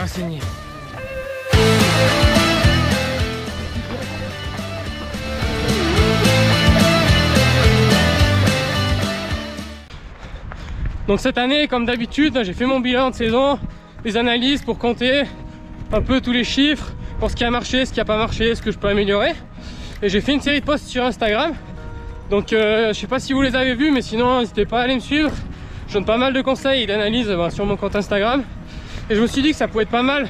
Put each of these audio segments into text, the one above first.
renseigner. Donc cette année, comme d'habitude, j'ai fait mon bilan de saison, des analyses pour compter un peu tous les chiffres, pour ce qui a marché, ce qui n'a pas marché, ce que je peux améliorer. Et j'ai fait une série de posts sur Instagram. Donc je sais pas si vous les avez vus, mais sinon n'hésitez pas à aller me suivre. Je donne pas mal de conseils et d'analyses sur mon compte Instagram. Et je me suis dit que ça pouvait être pas mal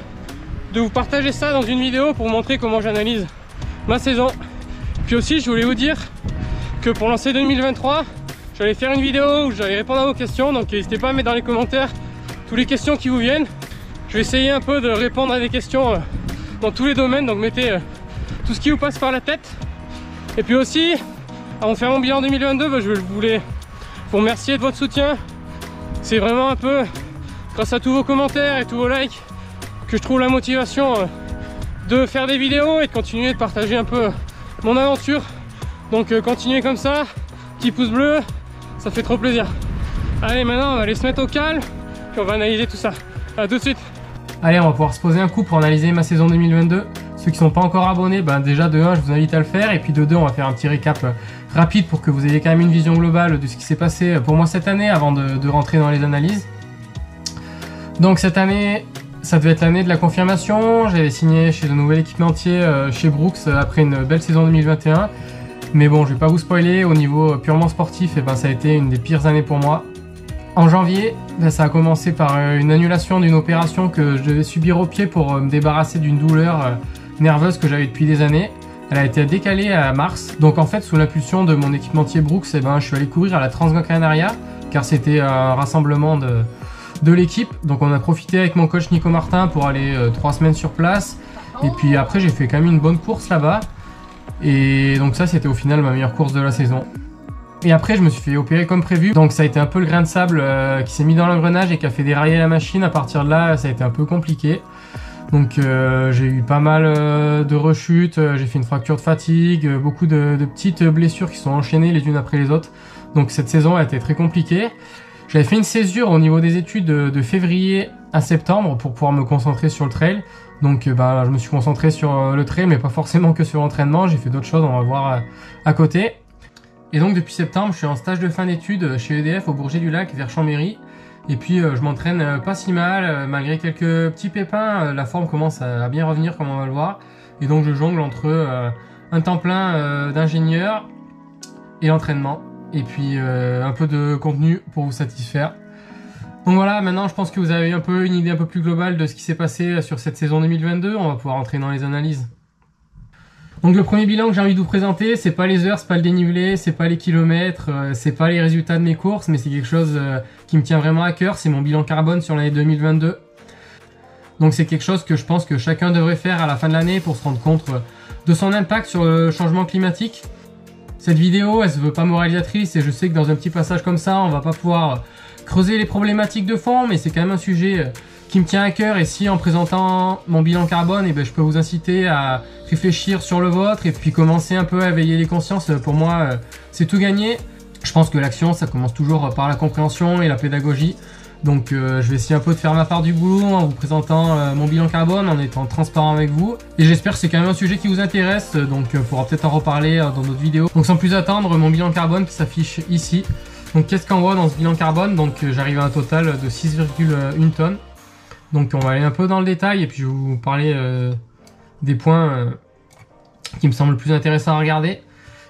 de vous partager ça dans une vidéo pour vous montrer comment j'analyse ma saison. Puis aussi, je voulais vous dire que pour lancer 2023, j'allais faire une vidéo où j'allais répondre à vos questions, donc n'hésitez pas à mettre dans les commentaires toutes les questions qui vous viennent. Je vais essayer un peu de répondre à des questions dans tous les domaines, donc mettez tout ce qui vous passe par la tête. Et puis aussi, avant de faire mon bilan 2022, je voulais vous remercier de votre soutien. C'est vraiment un peu grâce à tous vos commentaires et tous vos likes que je trouve la motivation de faire des vidéos et de continuer de partager un peu mon aventure. Donc continuez comme ça, petit pouce bleu, ça fait trop plaisir. Allez, maintenant on va aller se mettre au calme, puis on va analyser tout ça. À tout de suite. Allez, on va pouvoir se poser un coup pour analyser ma saison 2022. Ceux qui ne sont pas encore abonnés, déjà de 1, je vous invite à le faire. Et puis de 2, on va faire un petit récap rapide pour que vous ayez quand même une vision globale de ce qui s'est passé pour moi cette année avant de rentrer dans les analyses. Donc cette année, ça devait être l'année de la confirmation. J'avais signé chez le nouvel équipementier chez Brooks après une belle saison 2021. Mais bon, je vais pas vous spoiler, au niveau purement sportif, ça a été une des pires années pour moi. En janvier, ça a commencé par une annulation d'une opération que je devais subir au pied pour me débarrasser d'une douleur nerveuse que j'avais depuis des années. Elle a été décalée à mars. Donc en fait, sous l'impulsion de mon équipementier Brooks, je suis allé courir à la Transgran Canaria, car c'était un rassemblement de l'équipe. Donc on a profité avec mon coach Nico Martin pour aller 3 semaines sur place. Et puis après, j'ai fait quand même une bonne course là-bas. Et donc ça, c'était au final ma meilleure course de la saison. Et après, je me suis fait opérer comme prévu. Donc ça a été un peu le grain de sable qui s'est mis dans l'engrenage et qui a fait dérailler la machine. À partir de là, ça a été un peu compliqué. Donc j'ai eu pas mal de rechutes, j'ai fait une fracture de fatigue, beaucoup de petites blessures qui sont enchaînées les unes après les autres. Donc cette saison a été très compliquée. J'avais fait une césure au niveau des études de février à septembre pour pouvoir me concentrer sur le trail. Donc je me suis concentré sur le trail, mais pas forcément que sur l'entraînement. J'ai fait d'autres choses, on va voir à côté. Et donc depuis septembre, je suis en stage de fin d'études chez EDF au Bourget-du-Lac vers Chambéry. Et puis je m'entraîne pas si mal, malgré quelques petits pépins, la forme commence à bien revenir comme on va le voir. Et donc je jongle entre un temps plein d'ingénieur et l'entraînement. Et puis un peu de contenu pour vous satisfaire. Donc voilà, maintenant je pense que vous avez un peu une idée un peu plus globale de ce qui s'est passé sur cette saison 2022. On va pouvoir entrer dans les analyses. Donc le premier bilan que j'ai envie de vous présenter, c'est pas les heures, c'est pas le dénivelé, c'est pas les kilomètres, c'est pas les résultats de mes courses, mais c'est quelque chose qui me tient vraiment à cœur, c'est mon bilan carbone sur l'année 2022. Donc c'est quelque chose que je pense que chacun devrait faire à la fin de l'année pour se rendre compte de son impact sur le changement climatique. Cette vidéo, elle se veut pas moralisatrice et je sais que dans un petit passage comme ça, on va pas pouvoir creuser les problématiques de fond, mais c'est quand même un sujet qui me tient à cœur. Et si en présentant mon bilan carbone, je peux vous inciter à réfléchir sur le vôtre et puis commencer un peu à éveiller les consciences, pour moi c'est tout gagné. Je pense que l'action, ça commence toujours par la compréhension et la pédagogie. Donc je vais essayer un peu de faire ma part du boulot en vous présentant mon bilan carbone, en étant transparent avec vous. Et j'espère que c'est quand même un sujet qui vous intéresse, donc on pourra peut-être en reparler dans d'autres vidéos. Donc sans plus attendre, mon bilan carbone qui s'affiche ici. Donc qu'est-ce qu'on voit dans ce bilan carbone? Donc j'arrive à un total de 6,1 tonnes. Donc on va aller un peu dans le détail et puis je vais vous parler des points qui me semblent le plus intéressants à regarder.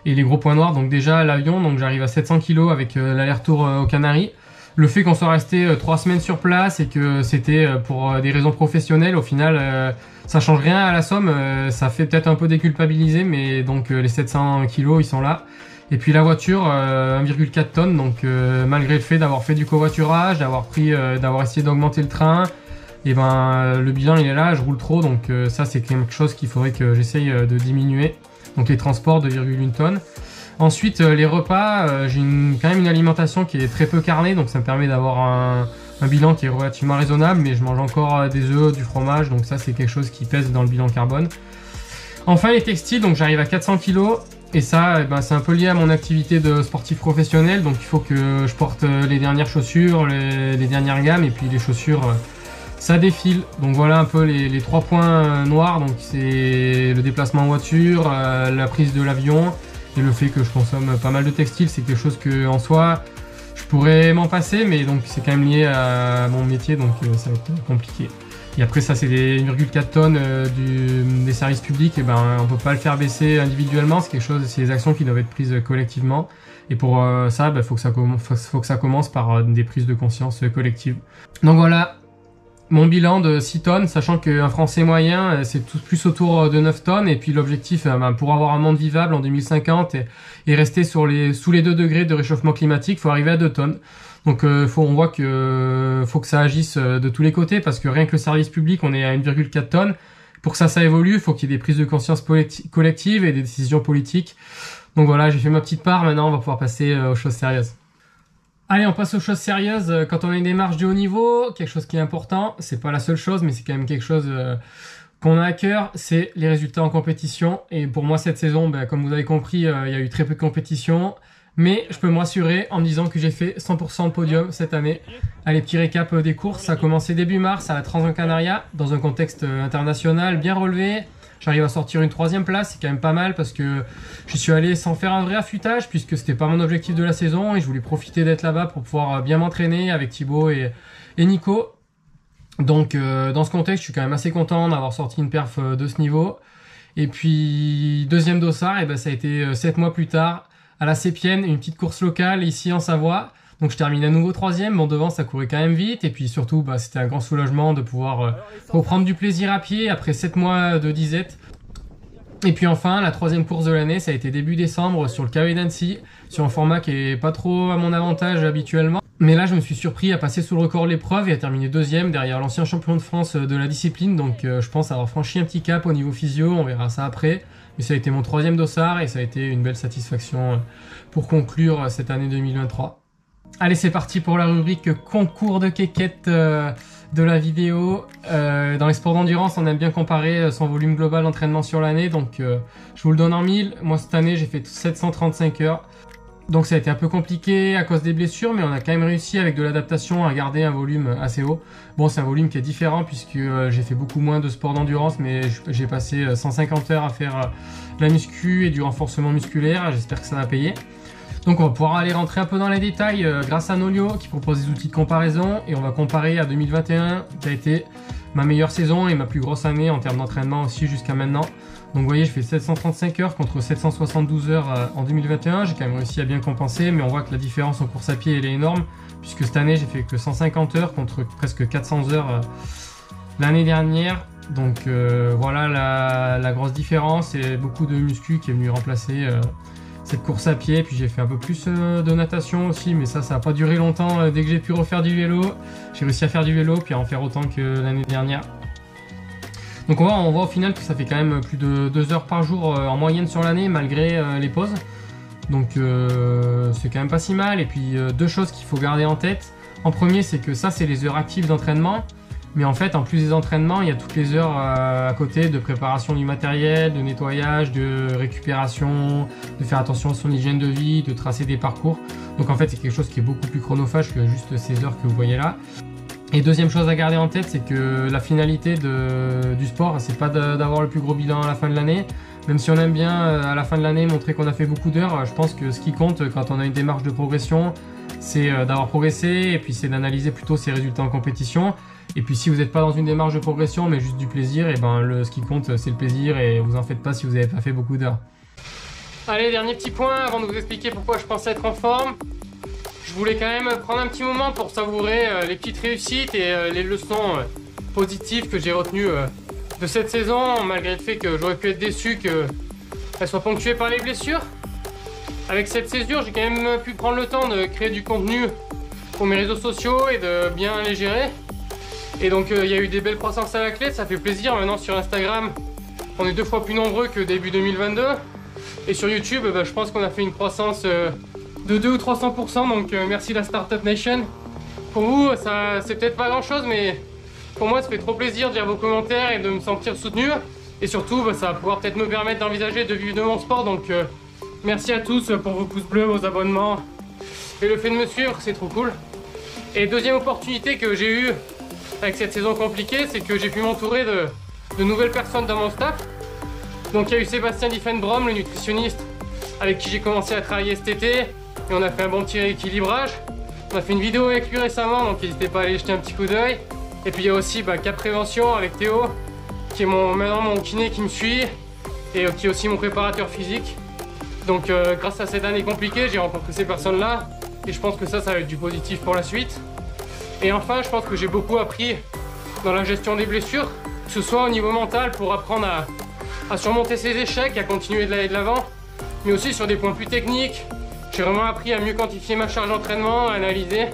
Et les gros points noirs, donc déjà l'avion, donc j'arrive à 700 kg avec l'aller-retour aux Canaries. Le fait qu'on soit resté 3 semaines sur place et que c'était pour des raisons professionnelles, au final ça change rien à la somme, ça fait peut-être un peu déculpabiliser, mais donc les 700 kg ils sont là. Et puis la voiture, 1,4 tonnes, donc malgré le fait d'avoir fait du covoiturage, d'avoir essayé d'augmenter le train, et le bilan il est là, je roule trop, donc ça c'est quelque chose qu'il faudrait que j'essaye de diminuer. Donc les transports, 2,1 tonnes. Ensuite les repas, j'ai quand même une alimentation qui est très peu carnée, donc ça me permet d'avoir un bilan qui est relativement raisonnable, mais je mange encore des œufs, du fromage, donc ça c'est quelque chose qui pèse dans le bilan carbone. Enfin les textiles, donc j'arrive à 400 kg. Et ça, c'est un peu lié à mon activité de sportif professionnel, donc il faut que je porte les dernières chaussures, les dernières gammes, et puis les chaussures, ça défile. Donc voilà un peu les 3 points noirs. Donc c'est le déplacement en voiture, la prise de l'avion et le fait que je consomme pas mal de textiles. C'est quelque chose que en soi je pourrais m'en passer, mais donc c'est quand même lié à mon métier, donc ça va être compliqué. Et après ça c'est des 1,4 tonnes des services publics, et ben on peut pas le faire baisser individuellement, c'est des actions qui doivent être prises collectivement. Et pour ça, faut que ça commence par des prises de conscience collectives. Donc voilà, mon bilan de 6 tonnes, sachant qu'un Français moyen, c'est plus autour de 9 tonnes. Et puis l'objectif, pour avoir un monde vivable en 2050 et rester sous les 2 degrés de réchauffement climatique, il faut arriver à 2 tonnes. Donc on voit que faut que ça agisse de tous les côtés, parce que rien que le service public, on est à 1,4 tonnes. Pour que ça évolue, il faut qu'il y ait des prises de conscience collectives et des décisions politiques. Donc voilà, j'ai fait ma petite part, maintenant on va pouvoir passer aux choses sérieuses. Allez, on passe aux choses sérieuses. Quand on a une démarche de haut niveau, quelque chose qui est important, c'est pas la seule chose, mais c'est quand même quelque chose qu'on a à cœur, c'est les résultats en compétition. Et pour moi, cette saison, comme vous avez compris, il y a eu très peu de compétition. Mais je peux me rassurer en me disant que j'ai fait 100% de podium cette année. Allez, petit récap des courses. Ça a commencé début mars à la Transcanaria, dans un contexte international bien relevé. J'arrive à sortir une 3e place, c'est quand même pas mal parce que je suis allé sans faire un vrai affûtage, puisque c'était pas mon objectif de la saison et je voulais profiter d'être là-bas pour pouvoir bien m'entraîner avec Thibaut et Nico. Donc dans ce contexte, je suis quand même assez content d'avoir sorti une perf de ce niveau. Et puis deuxième dossard, ça a été 7 mois plus tard à la Sépienne, une petite course locale ici en Savoie. Donc je termine à nouveau 3e, bon devant ça courait quand même vite, et puis surtout c'était un grand soulagement de pouvoir reprendre du plaisir à pied après 7 mois de disette. Et puis enfin la 3e course de l'année, ça a été début décembre sur le KV d'Annecy, sur un format qui est pas trop à mon avantage habituellement. Mais là je me suis surpris à passer sous le record de l'épreuve et à terminer 2e derrière l'ancien champion de France de la discipline, donc je pense avoir franchi un petit cap au niveau physio, on verra ça après. Mais ça a été mon 3e dossard et ça a été une belle satisfaction pour conclure cette année 2023. Allez, c'est parti pour la rubrique concours de quéquette de la vidéo. Dans les sports d'endurance, on aime bien comparer son volume global d'entraînement sur l'année. Donc, je vous le donne en 1000. Moi, cette année, j'ai fait 735 heures. Donc, ça a été un peu compliqué à cause des blessures, mais on a quand même réussi avec de l'adaptation à garder un volume assez haut. Bon, c'est un volume qui est différent puisque j'ai fait beaucoup moins de sports d'endurance, mais j'ai passé 150 heures à faire de la muscu et du renforcement musculaire. J'espère que ça va payer. Donc on va pouvoir aller rentrer un peu dans les détails grâce à Nolio qui propose des outils de comparaison, et on va comparer à 2021 qui a été ma meilleure saison et ma plus grosse année en termes d'entraînement aussi jusqu'à maintenant. Donc vous voyez, je fais 735 heures contre 772 heures en 2021, j'ai quand même réussi à bien compenser, mais on voit que la différence en course à pied elle est énorme, puisque cette année j'ai fait que 150 heures contre presque 400 heures l'année dernière. Donc voilà la grosse différence, et beaucoup de muscu qui est venu remplacer cette course à pied. Puis j'ai fait un peu plus de natation aussi, mais ça n'a pas duré longtemps. Dès que j'ai pu refaire du vélo, j'ai réussi à faire du vélo puis à en faire autant que l'année dernière. Donc on voit au final que ça fait quand même plus de 2 heures par jour en moyenne sur l'année, malgré les pauses. Donc c'est quand même pas si mal. Et puis 2 choses qu'il faut garder en tête. En premier, c'est que ça c'est les heures actives d'entraînement. Mais en fait, en plus des entraînements, il y a toutes les heures à côté de préparation du matériel, de nettoyage, de récupération, de faire attention à son hygiène de vie, de tracer des parcours. Donc en fait, c'est quelque chose qui est beaucoup plus chronophage que juste ces heures que vous voyez là. Et deuxième chose à garder en tête, c'est que la finalité du sport, c'est pas d'avoir le plus gros bilan à la fin de l'année. Même si on aime bien à la fin de l'année montrer qu'on a fait beaucoup d'heures, je pense que ce qui compte quand on a une démarche de progression, c'est d'avoir progressé, et puis c'est d'analyser plutôt ses résultats en compétition. Et puis si vous n'êtes pas dans une démarche de progression mais juste du plaisir, et ce qui compte c'est le plaisir, et vous en faites pas si vous n'avez pas fait beaucoup d'heures. Allez, dernier petit point avant de vous expliquer pourquoi je pensais être en forme. Je voulais quand même prendre un petit moment pour savourer les petites réussites et les leçons positives que j'ai retenues de cette saison, malgré le fait que j'aurais pu être déçu qu'elle soit ponctuée par les blessures. Avec cette césure, j'ai quand même pu prendre le temps de créer du contenu pour mes réseaux sociaux et de bien les gérer. Et donc il y a eu des belles croissances à la clé, ça fait plaisir. Maintenant sur Instagram, on est 2 fois plus nombreux que début 2022. Et sur YouTube, je pense qu'on a fait une croissance de 200 ou 300%, donc merci la Startup Nation. Pour vous, c'est peut-être pas grand chose, mais pour moi ça fait trop plaisir de lire vos commentaires et de me sentir soutenu. Et surtout, ça va pouvoir peut-être me permettre d'envisager de vivre de mon sport. Donc merci à tous pour vos pouces bleus, vos abonnements et le fait de me suivre, c'est trop cool. Et deuxième opportunité que j'ai eue avec cette saison compliquée, c'est que j'ai pu m'entourer de nouvelles personnes dans mon staff. Donc il y a eu Sébastien Diffenbrom, le nutritionniste, avec qui j'ai commencé à travailler cet été. Et on a fait un bon petit rééquilibrage. On a fait une vidéo avec lui récemment, donc n'hésitez pas à aller jeter un petit coup d'œil. Et puis il y a aussi Cap Prévention avec Théo, qui est maintenant mon kiné qui me suit, et qui est aussi mon préparateur physique. Donc grâce à cette année compliquée, j'ai rencontré ces personnes-là, et je pense que ça va être du positif pour la suite. Et enfin, je pense que j'ai beaucoup appris dans la gestion des blessures, que ce soit au niveau mental pour apprendre à surmonter ses échecs, à continuer d'aller de l'avant, mais aussi sur des points plus techniques. J'ai vraiment appris à mieux quantifier ma charge d'entraînement, à analyser.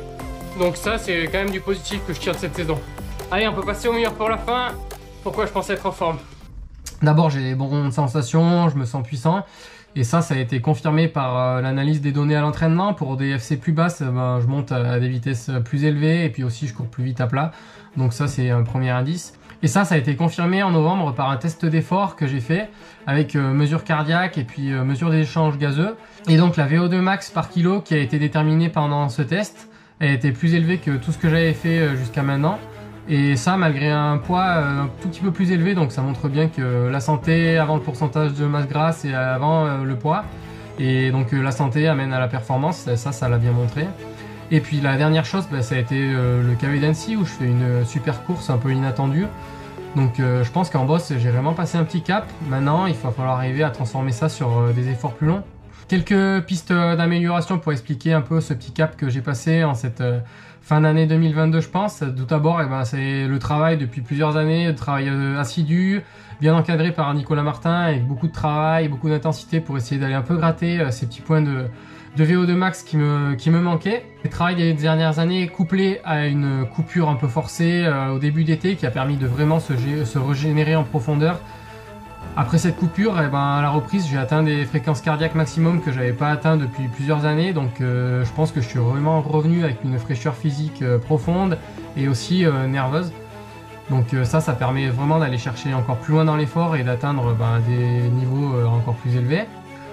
Donc ça, c'est quand même du positif que je tire de cette saison. Allez, on peut passer au meilleur pour la fin. Pourquoi je pense être en forme? D'abord, j'ai des bonnes sensations, je me sens puissant. Et ça a été confirmé par l'analyse des données à l'entraînement. Pour des FC plus basses, je monte à des vitesses plus élevées et puis aussi je cours plus vite à plat. Donc ça, c'est un premier indice. Et ça a été confirmé en novembre par un test d'effort que j'ai fait avec mesure cardiaque et puis mesure d'échange gazeux. Et donc la VO2 max par kilo qui a été déterminée pendant ce test, elle était plus élevée que tout ce que j'avais fait jusqu'à maintenant. Et ça malgré un poids un tout petit peu plus élevé, donc ça montre bien que la santé avant le pourcentage de masse grasse et avant le poids. Et donc la santé amène à la performance, ça l'a bien montré. Et puis la dernière chose, ça a été le KV d'Annecy où je fais une super course un peu inattendue. Donc je pense qu'en boss j'ai vraiment passé un petit cap. Maintenant il va falloir arriver à transformer ça sur des efforts plus longs. Quelques pistes d'amélioration pour expliquer un peu ce petit cap que j'ai passé en cette fin d'année 2022 je pense. Tout d'abord c'est le travail depuis plusieurs années, le travail assidu, bien encadré par Nicolas Martin avec beaucoup de travail, beaucoup d'intensité pour essayer d'aller un peu gratter ces petits points de VO2 max qui me manquaient. Le travail des dernières années couplé à une coupure un peu forcée au début d'été qui a permis de vraiment se régénérer en profondeur. Après cette coupure, à la reprise, j'ai atteint des fréquences cardiaques maximum que j'avais pas atteint depuis plusieurs années. Donc je pense que je suis vraiment revenu avec une fraîcheur physique profonde et aussi nerveuse. Donc ça permet vraiment d'aller chercher encore plus loin dans l'effort et d'atteindre des niveaux encore plus élevés.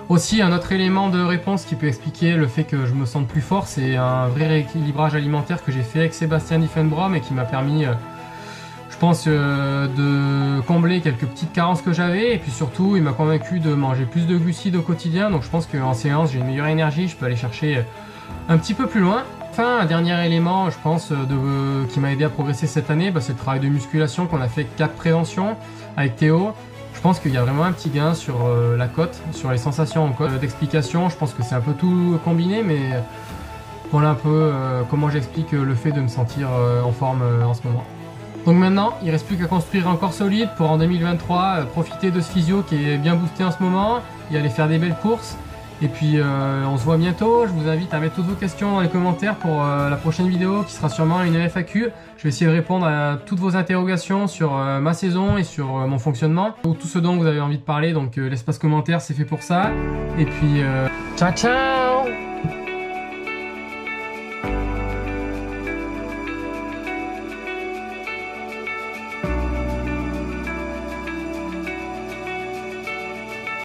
Aussi, un autre élément de réponse qui peut expliquer le fait que je me sente plus fort, c'est un vrai rééquilibrage alimentaire que j'ai fait avec Sébastien Diffenbrom et qui m'a permis, je pense, de combler quelques petites carences que j'avais. Et puis surtout, il m'a convaincu de manger plus de glucides au quotidien. Donc je pense qu'en séance, j'ai une meilleure énergie, je peux aller chercher un petit peu plus loin. Enfin, un dernier élément, je pense, qui m'a aidé à progresser cette année, c'est le travail de musculation qu'on a fait avec Cap Prévention, avec Théo. Je pense qu'il y a vraiment un petit gain sur la côte, sur les sensations en côte. D'explication, je pense que c'est un peu tout combiné, mais voilà un peu comment j'explique le fait de me sentir en forme en ce moment. Donc maintenant, il ne reste plus qu'à construire un corps solide pour en 2023 profiter de ce physio qui est bien boosté en ce moment et aller faire des belles courses. Et puis on se voit bientôt. Je vous invite à mettre toutes vos questions dans les commentaires pour la prochaine vidéo qui sera sûrement une FAQ. Je vais essayer de répondre à toutes vos interrogations sur ma saison et sur mon fonctionnement. Ou tout ce dont vous avez envie de parler. Donc l'espace commentaire c'est fait pour ça. Et puis ciao ciao.